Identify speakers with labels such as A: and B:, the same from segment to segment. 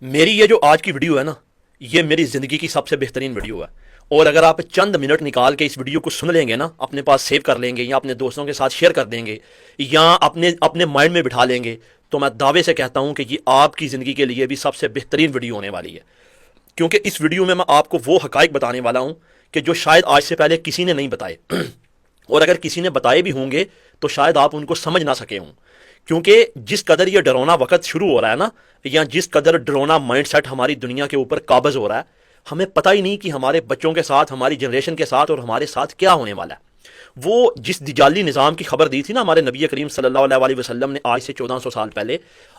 A: میری یہ جو آج کی ویڈیو ہے نا، یہ میری زندگی کی سب سے بہترین ویڈیو ہے۔ اور اگر آپ چند منٹ نکال کے اس ویڈیو کو سن لیں گے نا، اپنے پاس سیو کر لیں گے یا اپنے دوستوں کے ساتھ شیئر کر دیں گے یا اپنے مائنڈ میں بٹھا لیں گے، تو میں دعوے سے کہتا ہوں کہ یہ آپ کی زندگی کے لیے بھی سب سے بہترین ویڈیو ہونے والی ہے۔ کیونکہ اس ویڈیو میں آپ کو وہ حقائق بتانے والا ہوں کہ جو شاید آج سے پہلے کسی نے نہیں بتائے اور اگر کسی نے بتائے بھی ہوں گے تو شاید آپ ان کو سمجھ نہ سکے ہوں۔ کیونکہ جس قدر یہ ڈرونا وقت شروع ہو رہا ہے نا، یا جس قدر ڈرونا مائنڈ سیٹ ہماری دنیا کے اوپر قابض ہو رہا ہے، ہمیں پتہ ہی نہیں کہ ہمارے بچوں کے ساتھ، ہماری جنریشن کے ساتھ اور ہمارے ساتھ کیا ہونے والا ہے۔ وہ جس دجالی نظام کی خبر دی تھی نا ہمارے نبی کریم صلی اللہ علیہ وسلم نے آج سے 1400 سال پہلے،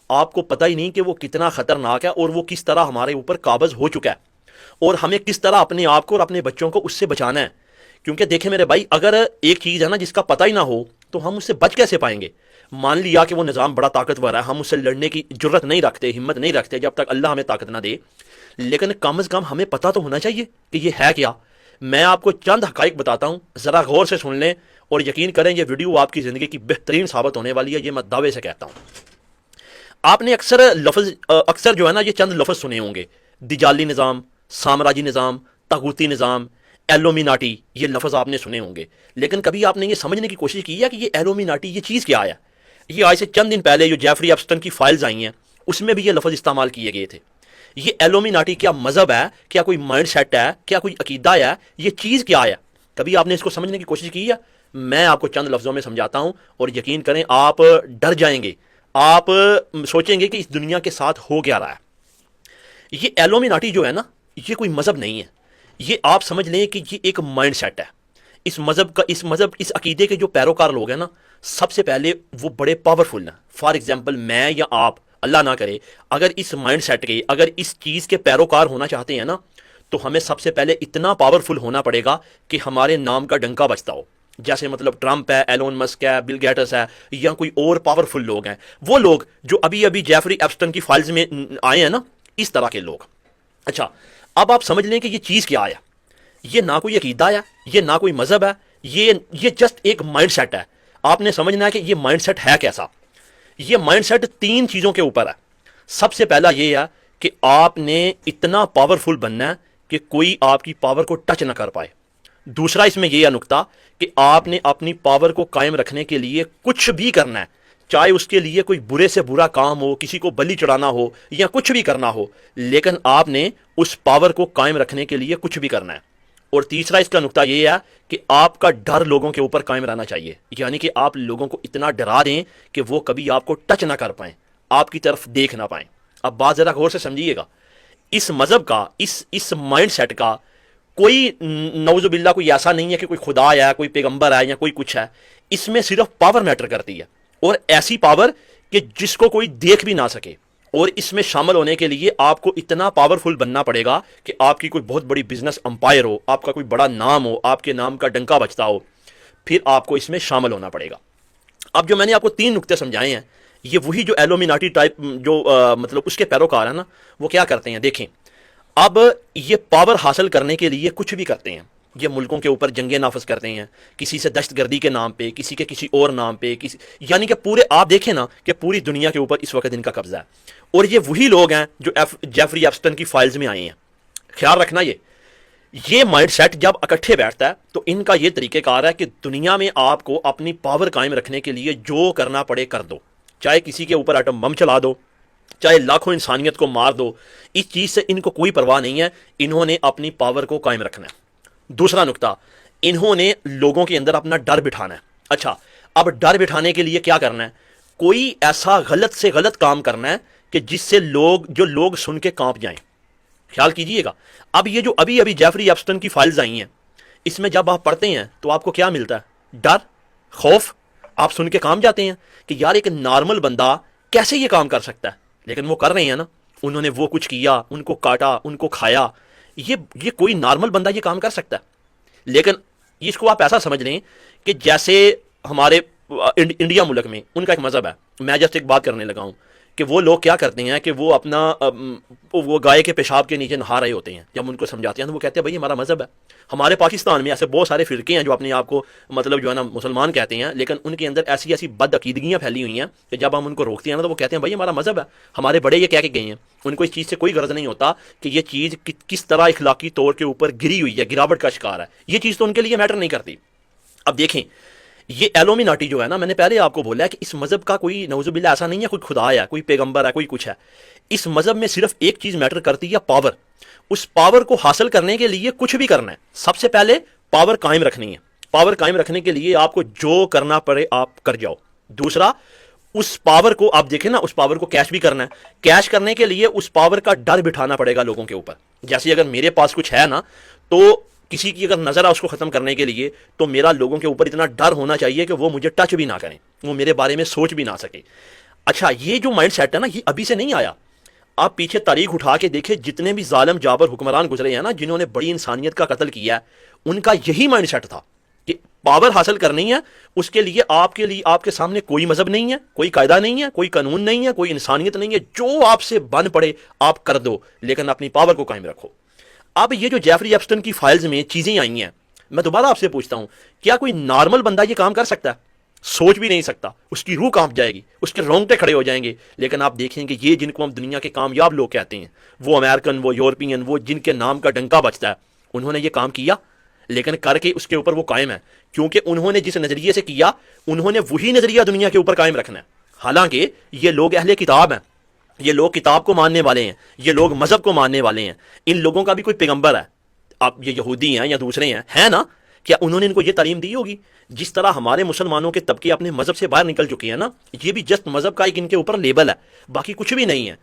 A: آپ کو پتہ ہی نہیں کہ وہ کتنا خطرناک ہے اور وہ کس طرح ہمارے اوپر قابض ہو چکا ہے، اور ہمیں کس طرح اپنے آپ کو اور اپنے بچوں کو اس سے بچانا ہے۔ کیونکہ دیکھیں میرے بھائی، اگر ایک چیز ہے نا جس کا پتہ ہی نہ ہو تو ہم اس سے بچ کیسے پائیں گے؟ مان لیا کہ وہ نظام بڑا طاقتور ہے، ہم اس سے لڑنے کی جرت نہیں رکھتے، ہمت نہیں رکھتے جب تک اللہ ہمیں طاقت نہ دے، لیکن کم از کم ہمیں پتہ تو ہونا چاہیے کہ یہ ہے کیا۔ میں آپ کو چند حقائق بتاتا ہوں، ذرا غور سے سن لیں اور یقین کریں یہ ویڈیو آپ کی زندگی کی بہترین ثابت ہونے والی ہے، یہ میں دعوے سے کہتا ہوں۔ آپ نے اکثر جو ہے نا یہ چند لفظ سنے ہوں گے: دجالی نظام، سامراجی نظام، طاغوتی نظام، ایلومیناٹی، یہ لفظ آپ نے سنے ہوں گے، لیکن کبھی آپ نے یہ سمجھنے کی کوشش کی ہے کہ یہ ایلومیناٹی یہ چیز کیا ہے؟ یہ آج سے چند دن پہلے جو جیفری ایپسٹن کی فائلز آئی ہیں اس میں بھی یہ لفظ استعمال کیے گئے تھے۔ یہ ایلومیناٹی کیا مذہب ہے؟ کیا کوئی مائنڈ سیٹ ہے؟ کیا کوئی عقیدہ ہے؟ یہ چیز کیا ہے؟ کبھی آپ نے اس کو سمجھنے کی کوشش کی ہے؟ میں آپ کو چند لفظوں میں سمجھاتا ہوں اور یقین کریں آپ ڈر جائیں گے، آپ سوچیں گے کہ اس دنیا کے ساتھ ہو کیا رہا ہے۔ یہ ایلومیناٹی جو ہے نا، یہ کوئی مذہب نہیں ہے، یہ آپ سمجھ لیں کہ یہ ایک مائنڈ سیٹ ہے۔ اس عقیدے کے جو پیروکار لوگ ہیں نا، سب سے پہلے وہ بڑے پاورفل ہیں۔ فار ایگزامپل میں یا آپ، اللہ نہ کرے، اگر اس مائنڈ سیٹ کے، اگر اس چیز کے پیروکار ہونا چاہتے ہیں نا، تو ہمیں سب سے پہلے اتنا پاورفل ہونا پڑے گا کہ ہمارے نام کا ڈنکا بجتا ہو۔ جیسے مطلب ٹرمپ ہے، ایلون مسک ہے، بل گیٹس ہے، یا کوئی اور پاورفل لوگ ہیں، وہ لوگ جو ابھی جیفری ایپسٹن کی فائلز میں آئے ہیں نا، اس طرح کے لوگ۔ اچھا، اب آپ سمجھ لیں کہ یہ چیز کیا ہے۔ یہ نہ کوئی عقیدہ ہے، یہ نہ کوئی مذہب ہے، یہ جسٹ ایک مائنڈ سیٹ ہے۔ آپ نے سمجھنا ہے کہ یہ مائنڈ سیٹ ہے کیسا۔ یہ مائنڈ سیٹ تین چیزوں کے اوپر ہے۔ سب سے پہلا یہ ہے کہ آپ نے اتنا پاورفل بننا ہے کہ کوئی آپ کی پاور کو ٹچ نہ کر پائے۔ دوسرا اس میں یہ ہے نقطہ کہ آپ نے اپنی پاور کو قائم رکھنے کے لیے کچھ بھی کرنا ہے، چاہے اس کے لیے کوئی برے سے برا کام ہو، کسی کو بلی چڑھانا ہو یا کچھ بھی کرنا ہو، لیکن آپ نے اس پاور کو قائم رکھنے کے لیے کچھ بھی کرنا ہے۔ اور تیسرا اس کا نقطہ یہ ہے کہ آپ کا ڈر لوگوں کے اوپر قائم رہنا چاہیے، یعنی کہ آپ لوگوں کو اتنا ڈرا دیں کہ وہ کبھی آپ کو ٹچ نہ کر پائیں، آپ کی طرف دیکھ نہ پائیں۔ اب بات ذرا غور سے سمجھیے گا، اس مذہب کا، اس مائنڈ سیٹ کا کوئی نعوذ باللہ کوئی ایسا نہیں ہے کہ کوئی خدا ہے، کوئی پیغمبر ہے یا کوئی کچھ ہے۔ اس میں صرف پاور میٹر کرتی ہے، اور ایسی پاور کہ جس کو کوئی دیکھ بھی نہ سکے۔ اور اس میں شامل ہونے کے لیے آپ کو اتنا پاورفل بننا پڑے گا کہ آپ کی کوئی بہت بڑی بزنس امپائر ہو، آپ کا کوئی بڑا نام ہو، آپ کے نام کا ڈنکا بجتا ہو، پھر آپ کو اس میں شامل ہونا پڑے گا۔ اب جو میں نے آپ کو تین نقطے سمجھائے ہیں، یہ وہی جو ایلومیناٹی ٹائپ جو مطلب اس کے پیروکار ہیں نا، وہ کیا کرتے ہیں دیکھیں۔ اب یہ پاور حاصل کرنے کے لیے کچھ بھی کرتے ہیں، یہ ملکوں کے اوپر جنگیں نافذ کرتے ہیں، کسی سے دہشت گردی کے نام پہ، کسی کے کسی اور نام پہ، یعنی کہ پورے آپ دیکھیں نا کہ پوری دنیا کے اوپر اس وقت ان کا قبضہ ہے۔ اور یہ وہی لوگ ہیں جو جیفری ایپسٹن کی فائلز میں آئے ہیں۔ خیال رکھنا، یہ مائنڈ سیٹ جب اکٹھے بیٹھتا ہے تو ان کا یہ طریقہ کار ہے کہ دنیا میں آپ کو اپنی پاور قائم رکھنے کے لیے جو کرنا پڑے کر دو، چاہے کسی کے اوپر ایٹم بم چلا دو، چاہے لاکھوں انسانیت کو مار دو، اس چیز سے ان کو کوئی پرواہ نہیں ہے، انہوں نے اپنی پاور کو قائم رکھنا ہے۔ دوسرا نقطہ، انہوں نے لوگوں کے اندر اپنا ڈر بٹھانا ہے۔ اچھا، اب ڈر بٹھانے کے لیے کیا کرنا ہے؟ کوئی ایسا غلط سے غلط کام کرنا ہے کہ جس سے جو لوگ سن کے کانپ جائیں۔ خیال کیجئے گا، اب یہ جو ابھی جیفری ایپسٹن کی فائلز آئی ہیں، اس میں جب آپ پڑھتے ہیں تو آپ کو کیا ملتا ہے؟ ڈر، خوف۔ آپ سن کے کانپ جاتے ہیں کہ یار ایک نارمل بندہ کیسے یہ کام کر سکتا ہے، لیکن وہ کر رہے ہیں نا۔ انہوں نے وہ کچھ کیا، ان کو کاٹا، ان کو کھایا۔ یہ کوئی نارمل بندہ یہ کام کر سکتا ہے، لیکن اس کو آپ ایسا سمجھ لیں کہ جیسے ہمارے انڈیا ملک میں ان کا ایک مذہب ہے، میں جسٹ ایک بات کرنے لگا ہوں کہ وہ لوگ کیا کرتے ہیں کہ وہ اپنا وہ گائے کے پیشاب کے نیچے نہا رہے ہوتے ہیں. جب ان کو سمجھاتے ہیں تو وہ کہتے ہیں بھائی ہمارا مذہب ہے. ہمارے پاکستان میں ایسے بہت سارے فرقے ہیں جو اپنے آپ کو مطلب جو ہے نا مسلمان کہتے ہیں, لیکن ان کے اندر ایسی ایسی بد عقیدگیاں پھیلی ہوئی ہیں کہ جب ہم ان کو روکتے ہیں نا تو وہ کہتے ہیں بھائی ہمارا مذہب ہے, ہمارے بڑے یہ کہہ کے گئے ہیں. ان کو اس چیز سے کوئی غرض نہیں ہوتا کہ یہ چیز کس طرح اخلاقی طور کے اوپر گری ہوئی ہے, گراوٹ کا شکار ہے. یہ چیز تو ان کے لیے میٹر نہیں کرتی. اب دیکھیں یہ ایلومیناٹی جو ہے نا, میں نے پہلے آپ کو بولا ہے کہ اس مذہب کا کوئی نعوذ باللہ ایسا نہیں ہے کوئی خدا ہے, کوئی پیغمبر ہے, کوئی کچھ ہے. اس مذہب میں صرف ایک چیز میٹر کرتی ہے, پاور. اس پاور کو حاصل کرنے کے لیے کچھ بھی کرنا ہے. سب سے پہلے پاور قائم رکھنی ہے. پاور قائم رکھنے کے لیے آپ کو جو کرنا پڑے آپ کر جاؤ. دوسرا, اس پاور کو آپ دیکھیں نا, اس پاور کو کیش بھی کرنا ہے. کیش کرنے کے لیے اس پاور کا ڈر بٹھانا پڑے گا لوگوں کے اوپر. جیسے اگر میرے پاس کچھ ہے نا, تو کسی کی اگر نظر ہے اس کو ختم کرنے کے لیے, تو میرا لوگوں کے اوپر اتنا ڈر ہونا چاہیے کہ وہ مجھے ٹچ بھی نہ کریں, وہ میرے بارے میں سوچ بھی نہ سکے. اچھا, یہ جو مائنڈ سیٹ ہے نا, یہ ابھی سے نہیں آیا. آپ پیچھے تاریخ اٹھا کے دیکھیں, جتنے بھی ظالم جابر حکمران گزرے ہیں نا, جنہوں نے بڑی انسانیت کا قتل کیا ہے, ان کا یہی مائنڈ سیٹ تھا کہ پاور حاصل کرنی ہے. اس کے لیے آپ کے سامنے کوئی مذہب نہیں ہے, کوئی قاعدہ نہیں ہے, کوئی قانون نہیں ہے, کوئی انسانیت نہیں ہے. جو آپ سے بن پڑے آپ کر دو, لیکن اپنی پاور کو قائم رکھو. اب یہ جو جیفری ایپسٹن کی فائلز میں چیزیں آئی ہیں, میں دوبارہ آپ سے پوچھتا ہوں, کیا کوئی نارمل بندہ یہ کام کر سکتا ہے؟ سوچ بھی نہیں سکتا. اس کی روح کانپ جائے گی, اس کے رونگٹے کھڑے ہو جائیں گے. لیکن آپ دیکھیں کہ یہ جن کو ہم دنیا کے کامیاب لوگ کہتے ہیں, وہ امریکن, وہ یورپین, وہ جن کے نام کا ڈنکا بجتا ہے, انہوں نے یہ کام کیا, لیکن کر کے اس کے اوپر وہ قائم ہے. کیونکہ انہوں نے جس نظریے سے کیا, انہوں نے وہی نظریہ دنیا کے اوپر قائم رکھنا ہے. حالانکہ یہ لوگ اہل کتاب ہیں, یہ لوگ کتاب کو ماننے والے ہیں, یہ لوگ مذہب کو ماننے والے ہیں. ان لوگوں کا بھی کوئی پیغمبر ہے. اب یہ یہودی ہیں یا دوسرے ہیں نا, کیا انہوں نے ان کو یہ تعلیم دی ہوگی؟ جس طرح ہمارے مسلمانوں کے طبقے اپنے مذہب سے باہر نکل چکے ہیں نا, یہ بھی جسٹ مذہب کا ایک ان کے اوپر لیبل ہے, باقی کچھ بھی نہیں ہے.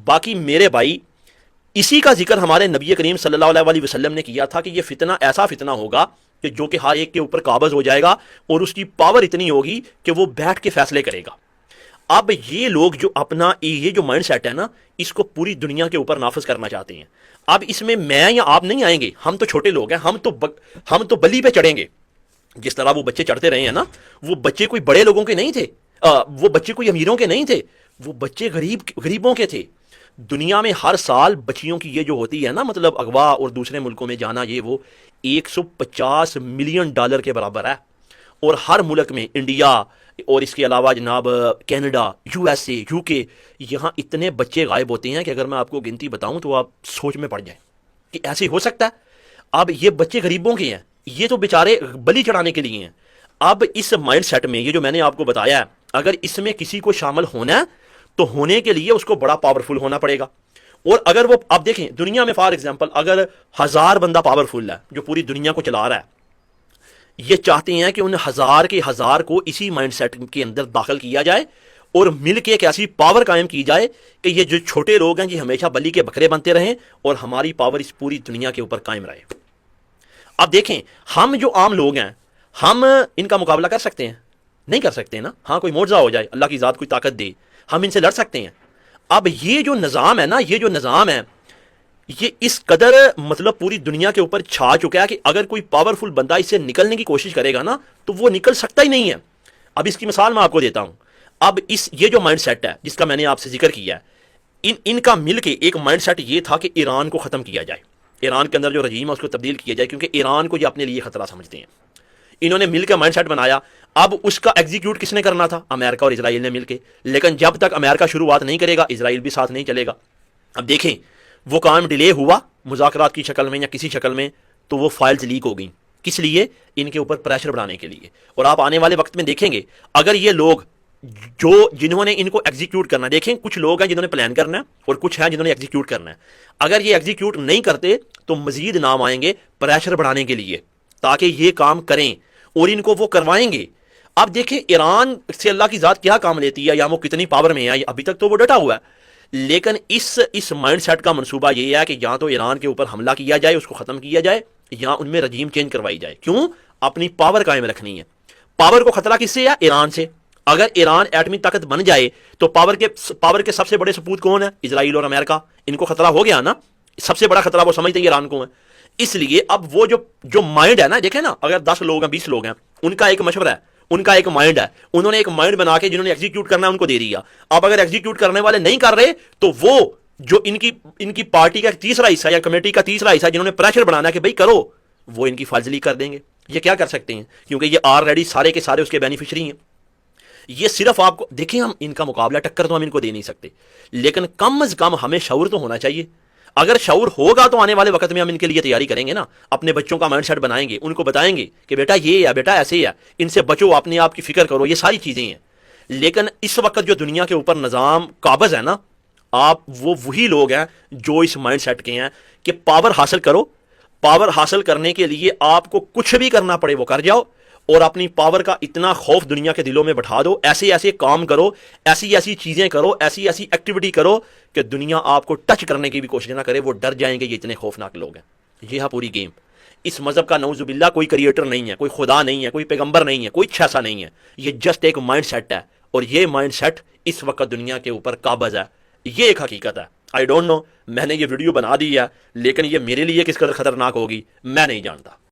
A: باقی میرے بھائی, اسی کا ذکر ہمارے نبی کریم صلی اللہ علیہ وسلم نے کیا تھا کہ یہ فتنہ ایسا فتنہ ہوگا کہ جو کہ ہر ایک کے اوپر قابض ہو جائے گا, اور اس کی پاور اتنی ہوگی کہ وہ بیٹھ کے فیصلے کرے گا. اب یہ لوگ جو اپنا یہ جو مائنڈ سیٹ ہے نا, اس کو پوری دنیا کے اوپر نافذ کرنا چاہتے ہیں. اب اس میں یا آپ نہیں آئیں گے, ہم تو چھوٹے لوگ ہیں, ہم تو بلی پہ چڑھیں گے. جس طرح وہ بچے چڑھتے رہے ہیں نا, وہ بچے کوئی بڑے لوگوں کے نہیں تھے, وہ بچے کوئی امیروں کے نہیں تھے, وہ بچے غریبوں کے تھے. دنیا میں ہر سال بچیوں کی یہ جو ہوتی ہے نا, مطلب اغوا اور دوسرے ملکوں میں جانا, یہ وہ $150 ملین کے برابر ہے. اور ہر ملک میں, انڈیا اور اس کے علاوہ جناب کینیڈا, USA, UK, یہاں اتنے بچے غائب ہوتے ہیں کہ اگر میں آپ کو گنتی بتاؤں تو آپ سوچ میں پڑ جائیں کہ ایسے ہو سکتا ہے. اب یہ بچے غریبوں کے ہیں, یہ تو بیچارے بلی چڑھانے کے لیے ہیں. اب اس مائنڈ سیٹ میں یہ جو میں نے آپ کو بتایا ہے, اگر اس میں کسی کو شامل ہونا ہے تو ہونے کے لیے اس کو بڑا پاورفل ہونا پڑے گا. اور اگر وہ, آپ دیکھیں دنیا میں فار ایگزامپل اگر 1000 بندہ پاورفل ہے جو پوری دنیا کو چلا رہا ہے, یہ چاہتے ہیں کہ ان 1000 کے 1000 کو اسی مائنڈ سیٹ کے اندر داخل کیا جائے اور مل کے ایک ایسی پاور قائم کی جائے کہ یہ جو چھوٹے لوگ ہیں یہ ہمیشہ بلی کے بکرے بنتے رہیں اور ہماری پاور اس پوری دنیا کے اوپر قائم رہے. اب دیکھیں, ہم جو عام لوگ ہیں, ہم ان کا مقابلہ کر سکتے ہیں؟ نہیں کر سکتے نا. ہاں کوئی معجزہ ہو جائے, اللہ کی ذات کوئی طاقت دے, ہم ان سے لڑ سکتے ہیں. اب یہ جو نظام ہے نا, یہ جو نظام ہے, یہ اس قدر مطلب پوری دنیا کے اوپر چھا چکا ہے کہ اگر کوئی پاورفل بندہ اس سے نکلنے کی کوشش کرے گا نا, تو وہ نکل سکتا ہی نہیں ہے. اب اس کی مثال میں آپ کو دیتا ہوں. اب یہ جو مائنڈ سیٹ ہے جس کا میں نے آپ سے ذکر کیا ہے, ان کا مل کے ایک مائنڈ سیٹ یہ تھا کہ ایران کو ختم کیا جائے, ایران کے اندر جو رجیم ہے اس کو تبدیل کیا جائے, کیونکہ ایران کو یہ اپنے لیے خطرہ سمجھتے ہیں. انہوں نے مل کے مائنڈ سیٹ بنایا. اب اس کا ایگزیکیوٹ کس نے کرنا تھا؟ امریکہ اور اسرائیل نے مل کے. لیکن جب تک امریکہ شروعات نہیں کرے گا, اسرائیل بھی ساتھ نہیں چلے گا. اب دیکھیں, وہ کام ڈیلے ہوا مذاکرات کی شکل میں یا کسی شکل میں, تو وہ فائلز لیک ہو گئیں. کس لیے؟ ان کے اوپر پریشر بڑھانے کے لیے. اور آپ آنے والے وقت میں دیکھیں گے, اگر یہ لوگ جنہوں نے ان کو ایگزیکیوٹ کرنا, دیکھیں کچھ لوگ ہیں جنہوں نے پلان کرنا ہے اور کچھ ہیں جنہوں نے ایگزیکیوٹ کرنا ہے. اگر یہ ایگزیکیوٹ نہیں کرتے تو مزید نام آئیں گے پریشر بڑھانے کے لیے تاکہ یہ کام کریں, اور ان کو وہ کروائیں گے. اب دیکھیں ایران سے اللہ کی ذات کیا کام لیتی ہے, یا وہ کتنی پاور میں ہے, ابھی تک تو وہ ڈٹا ہوا ہے. لیکن اس مائنڈ سیٹ کا منصوبہ یہ ہے کہ یا تو ایران کے اوپر حملہ کیا جائے, اس کو ختم کیا جائے, یا ان میں رجیم چینج کروائی جائے. کیوں؟ اپنی پاور قائم رکھنی ہے. پاور کو خطرہ کس سے ہے؟ ایران سے. اگر ایران ایٹمی طاقت بن جائے تو پاور کے سب سے بڑے سپوت کون ہیں؟ اسرائیل اور امریکہ. ان کو خطرہ ہو گیا نا, سب سے بڑا خطرہ وہ سمجھتے ہیں ایران کو ہے. اس لیے اب وہ جو مائنڈ ہے نا, دیکھیں نا, اگر 10 لوگ ہیں 20 لوگ ہیں, ان کا ایک مشورہ ہے, ان کا ایک مائنڈ ہے, انہوں نے ایک مائنڈ بنا کے جنہوں نے ایگزیکیوٹ کرنا ہے ان کو دے دیا. اب اگر ایگزیکیوٹ کرنے والے نہیں کر رہے تو وہ جو ان کی پارٹی کا تیسرا حصہ یا کمیٹی کا تیسرا حصہ جنہوں نے پریشر بنانا ہے کہ بھائی کرو, وہ ان کی فالزلی کر دیں گے. یہ کیا کر سکتے ہیں, کیونکہ یہ آلریڈی سارے کے سارے اس کے بینیفیشری ہیں. یہ صرف آپ کو دیکھیں, ہم ان کا مقابلہ ٹکر تو ہم ان کو دے نہیں سکتے, لیکن کم از کم ہمیں شعور تو ہونا چاہیے. اگر شعور ہوگا تو آنے والے وقت میں ہم ان کے لیے تیاری کریں گے نا, اپنے بچوں کا مائنڈ سیٹ بنائیں گے, ان کو بتائیں گے کہ بیٹا یہ ہے, بیٹا ایسے ہی ہے, ان سے بچو, اپنے آپ کی فکر کرو, یہ ساری چیزیں ہیں. لیکن اس وقت جو دنیا کے اوپر نظام قابض ہے نا, آپ وہی لوگ ہیں جو اس مائنڈ سیٹ کے ہیں کہ پاور حاصل کرو, پاور حاصل کرنے کے لیے آپ کو کچھ بھی کرنا پڑے وہ کر جاؤ, اور اپنی پاور کا اتنا خوف دنیا کے دلوں میں بٹھا دو, ایسے ایسے کام کرو, ایسی ایسی چیزیں کرو, ایسی ایسی ایکٹیویٹی کرو کہ دنیا آپ کو ٹچ کرنے کی بھی کوشش نہ کرے, وہ ڈر جائیں گے یہ اتنے خوفناک لوگ ہیں. یہ ہے پوری گیم. اس مذہب کا نعوذ باللہ کوئی کریٹر نہیں ہے, کوئی خدا نہیں ہے, کوئی پیغمبر نہیں ہے, کوئی ایسا نہیں ہے. یہ جسٹ ایک مائنڈ سیٹ ہے, اور یہ مائنڈ سیٹ اس وقت دنیا کے اوپر قابض ہے. یہ ایک حقیقت ہے. آئی ڈونٹ نو, میں نے یہ ویڈیو بنا دی ہے, لیکن یہ میرے لیے کس قدر خطرناک ہوگی میں نہیں جانتا.